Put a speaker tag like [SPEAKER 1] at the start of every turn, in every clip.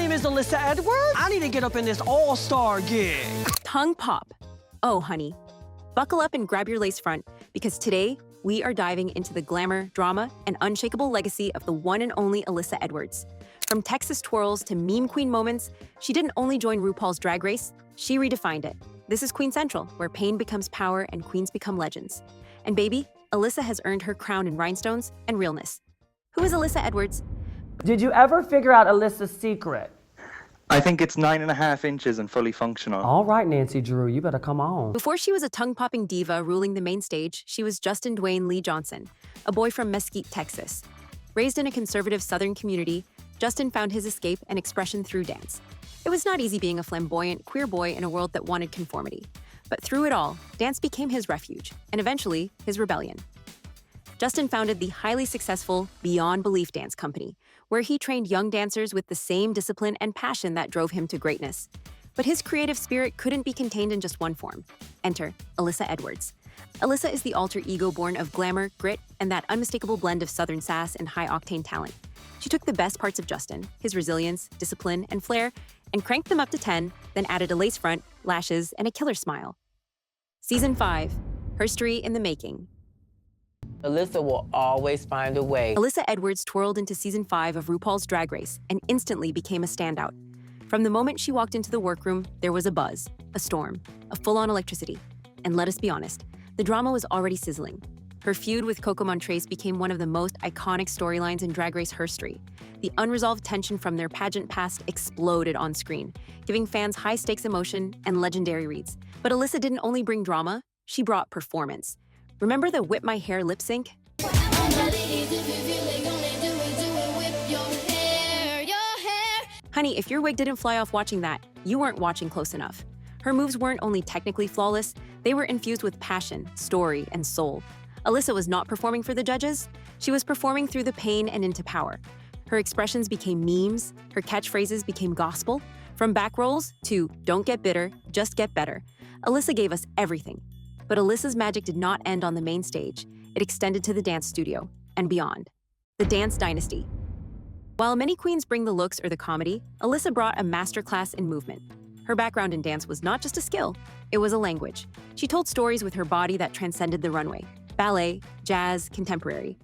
[SPEAKER 1] name is Alyssa Edwards. I need to get up in this all-star gig.
[SPEAKER 2] Tongue pop. Oh, honey. Buckle up and grab your lace front, because today we are diving into the glamour, drama, and unshakable legacy of the one and only Alyssa Edwards. From Texas twirls to meme queen moments, she didn't only join RuPaul's Drag Race, she redefined it. This is Queen Central, where pain becomes power and queens become legends. And baby, Alyssa has earned her crown in rhinestones and realness. Who is Alyssa Edwards?
[SPEAKER 1] Did you ever figure out Alyssa's secret?
[SPEAKER 3] I think it's 9.5 inches and fully functional.
[SPEAKER 1] All right, Nancy Drew, you better come on.
[SPEAKER 2] Before she was a tongue-popping diva ruling the main stage, she was Justin Dwayne Lee Johnson, a boy from Mesquite, Texas. Raised in a conservative Southern community, Justin found his escape and expression through dance. It was not easy being a flamboyant, queer boy in a world that wanted conformity. But through it all, dance became his refuge, and eventually, his rebellion. Justin founded the highly successful Beyond Belief dance company, where he trained young dancers with the same discipline and passion that drove him to greatness. But his creative spirit couldn't be contained in just one form. Enter Alyssa Edwards. Alyssa is the alter ego born of glamour, grit, and that unmistakable blend of Southern sass and high-octane talent. She took the best parts of Justin, his resilience, discipline, and flair, and cranked them up to 10, then added a lace front, lashes, and a killer smile. Season 5, History in the Making.
[SPEAKER 4] Alyssa will always find a way.
[SPEAKER 2] Alyssa Edwards twirled into Season 5 of RuPaul's Drag Race and instantly became a standout. From the moment she walked into the workroom, there was a buzz, a storm, a full-on electricity. And let us be honest, the drama was already sizzling. Her feud with Coco Montrese became one of the most iconic storylines in Drag Race history. The unresolved tension from their pageant past exploded on screen, giving fans high-stakes emotion and legendary reads. But Alyssa didn't only bring drama, she brought performance. Remember the Whip My Hair lip sync? Honey, if your wig didn't fly off watching that, you weren't watching close enough. Her moves weren't only technically flawless, they were infused with passion, story, and soul. Alyssa was not performing for the judges, she was performing through the pain and into power. Her expressions became memes, her catchphrases became gospel. From back rolls to don't get bitter, just get better. Alyssa gave us everything. But Alyssa's magic did not end on the main stage. It extended to the dance studio and beyond. The Dance Dynasty. While many queens bring the looks or the comedy, Alyssa brought a masterclass in movement. Her background in dance was not just a skill, it was a language. She told stories with her body that transcended the runway. Ballet, jazz, contemporary.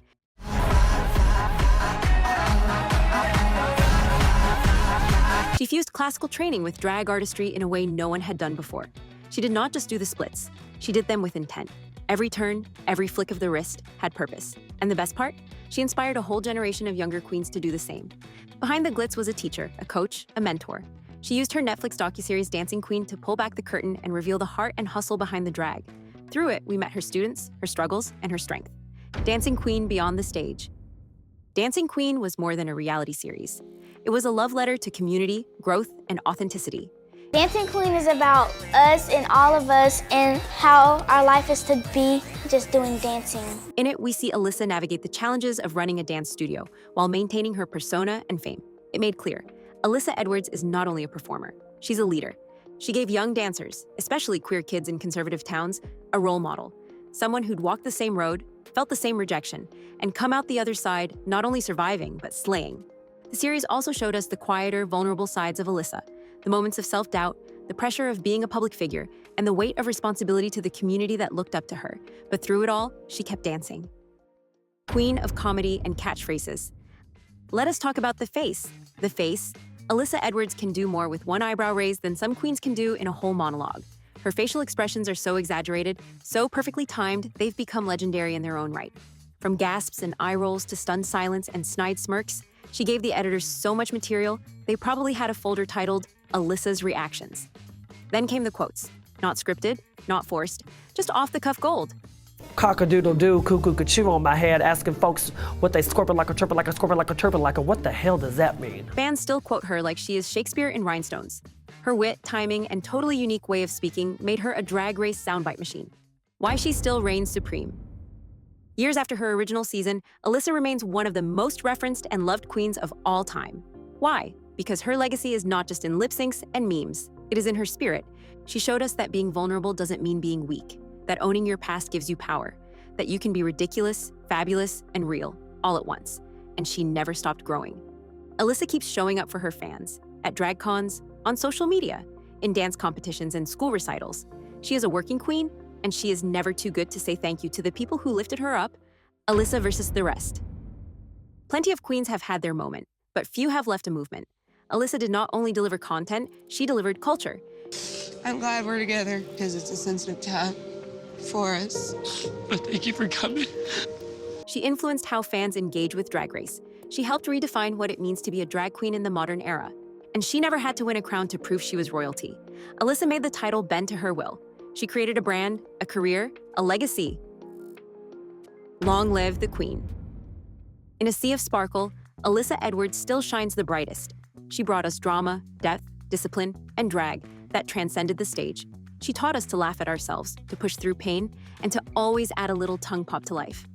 [SPEAKER 2] She fused classical training with drag artistry in a way no one had done before. She did not just do the splits, she did them with intent. Every turn, every flick of the wrist had purpose. And the best part? She inspired a whole generation of younger queens to do the same. Behind the glitz was a teacher, a coach, a mentor. She used her Netflix docuseries Dancing Queen to pull back the curtain and reveal the heart and hustle behind the drag. Through it, we met her students, her struggles, and her strength. Dancing Queen Beyond the Stage. Dancing Queen was more than a reality series. It was a love letter to community, growth, and authenticity.
[SPEAKER 5] Dancing Queen is about us and all of us and how our life is to be just doing dancing.
[SPEAKER 2] In it, we see Alyssa navigate the challenges of running a dance studio while maintaining her persona and fame. It made clear, Alyssa Edwards is not only a performer, she's a leader. She gave young dancers, especially queer kids in conservative towns, a role model. Someone who'd walked the same road, felt the same rejection, and come out the other side not only surviving, but slaying. The series also showed us the quieter, vulnerable sides of Alyssa, the moments of self-doubt, the pressure of being a public figure, and the weight of responsibility to the community that looked up to her. But through it all, she kept dancing. Queen of comedy and catchphrases. Let us talk about the face. The face. Alyssa Edwards can do more with one eyebrow raise than some queens can do in a whole monologue. Her facial expressions are so exaggerated, so perfectly timed, they've become legendary in their own right. From gasps and eye rolls to stunned silence and snide smirks, she gave the editors so much material, they probably had a folder titled Alyssa's Reactions. Then came the quotes. Not scripted, not forced, just off-the-cuff gold.
[SPEAKER 1] Cock-a-doodle-doo, cuckoo-ca-choo on my head, asking folks what they scorpion like a turpin like a scorpion like a turpin like a what the hell does that mean?
[SPEAKER 2] Fans still quote her like she is Shakespeare in rhinestones. Her wit, timing, and totally unique way of speaking made her a Drag Race soundbite machine. Why she still reigns supreme. Years after her original season, Alyssa remains one of the most referenced and loved queens of all time. Why? Because her legacy is not just in lip syncs and memes. It is in her spirit. She showed us that being vulnerable doesn't mean being weak, that owning your past gives you power, that you can be ridiculous, fabulous, and real, all at once. And she never stopped growing. Alyssa keeps showing up for her fans at drag cons, on social media, in dance competitions and school recitals. She is a working queen, and she is never too good to say thank you to the people who lifted her up. Alyssa versus the rest. Plenty of queens have had their moment, but few have left a movement. Alyssa did not only deliver content, she delivered culture.
[SPEAKER 6] I'm glad we're together because it's a sensitive time for us.
[SPEAKER 7] But thank you for coming.
[SPEAKER 2] She influenced how fans engage with Drag Race. She helped redefine what it means to be a drag queen in the modern era. And she never had to win a crown to prove she was royalty. Alyssa made the title bend to her will. She created a brand, a career, a legacy. Long live the queen. In a sea of sparkle, Alyssa Edwards still shines the brightest. She brought us drama, depth, discipline, and drag that transcended the stage. She taught us to laugh at ourselves, to push through pain, and to always add a little tongue pop to life.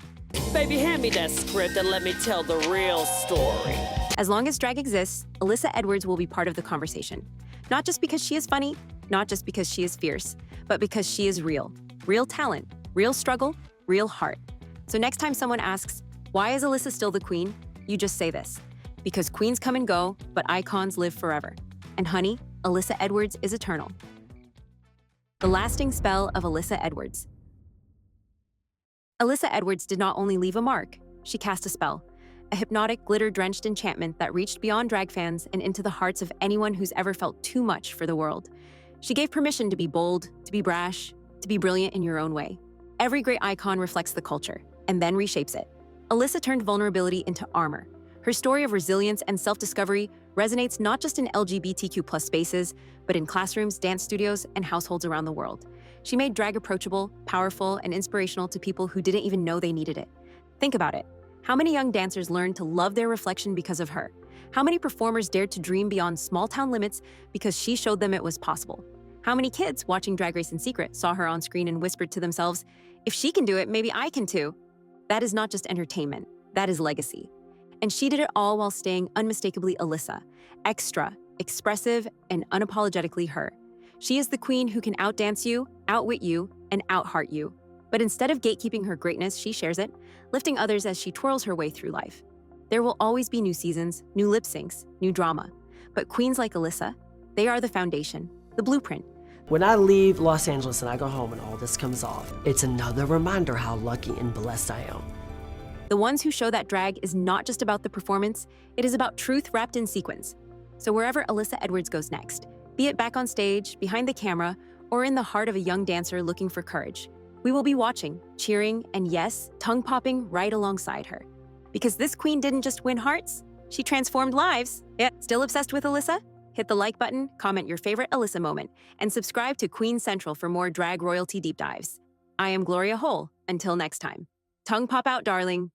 [SPEAKER 1] Baby, hand me that script and let me tell the real story.
[SPEAKER 2] As long as drag exists, Alyssa Edwards will be part of the conversation. Not just because she is funny, not just because she is fierce, but because she is real. Real talent, real struggle, real heart. So next time someone asks, why is Alyssa still the queen? You just say this. Because queens come and go, but icons live forever. And honey, Alyssa Edwards is eternal. The lasting spell of Alyssa Edwards. Alyssa Edwards did not only leave a mark, she cast a spell. A hypnotic, glitter-drenched enchantment that reached beyond drag fans and into the hearts of anyone who's ever felt too much for the world. She gave permission to be bold, to be brash, to be brilliant in your own way. Every great icon reflects the culture, and then reshapes it. Alyssa turned vulnerability into armor. Her story of resilience and self-discovery resonates not just in LGBTQ+ spaces, but in classrooms, dance studios, and households around the world. She made drag approachable, powerful, and inspirational to people who didn't even know they needed it. Think about it. How many young dancers learned to love their reflection because of her? How many performers dared to dream beyond small-town limits because she showed them it was possible? How many kids watching Drag Race in secret saw her on screen and whispered to themselves, if she can do it, maybe I can too? That is not just entertainment, that is legacy. And she did it all while staying unmistakably Alyssa, extra, expressive, and unapologetically her. She is the queen who can outdance you, outwit you, and outheart you. But instead of gatekeeping her greatness, she shares it, lifting others as she twirls her way through life. There will always be new seasons, new lip syncs, new drama. But queens like Alyssa, they are the foundation, the blueprint.
[SPEAKER 1] When I leave Los Angeles and I go home and all this comes off, it's another reminder how lucky and blessed I am.
[SPEAKER 2] The ones who show that drag is not just about the performance, it is about truth wrapped in sequins. So wherever Alyssa Edwards goes next, be it back on stage, behind the camera, or in the heart of a young dancer looking for courage, we will be watching, cheering, and yes, tongue-popping right alongside her. Because this queen didn't just win hearts, she transformed lives. Yeah, still obsessed with Alyssa? Hit the like button, comment your favorite Alyssa moment, and subscribe to Queen Central for more drag royalty deep dives. I am Gloria Hole. Until next time. Tongue pop out, darling.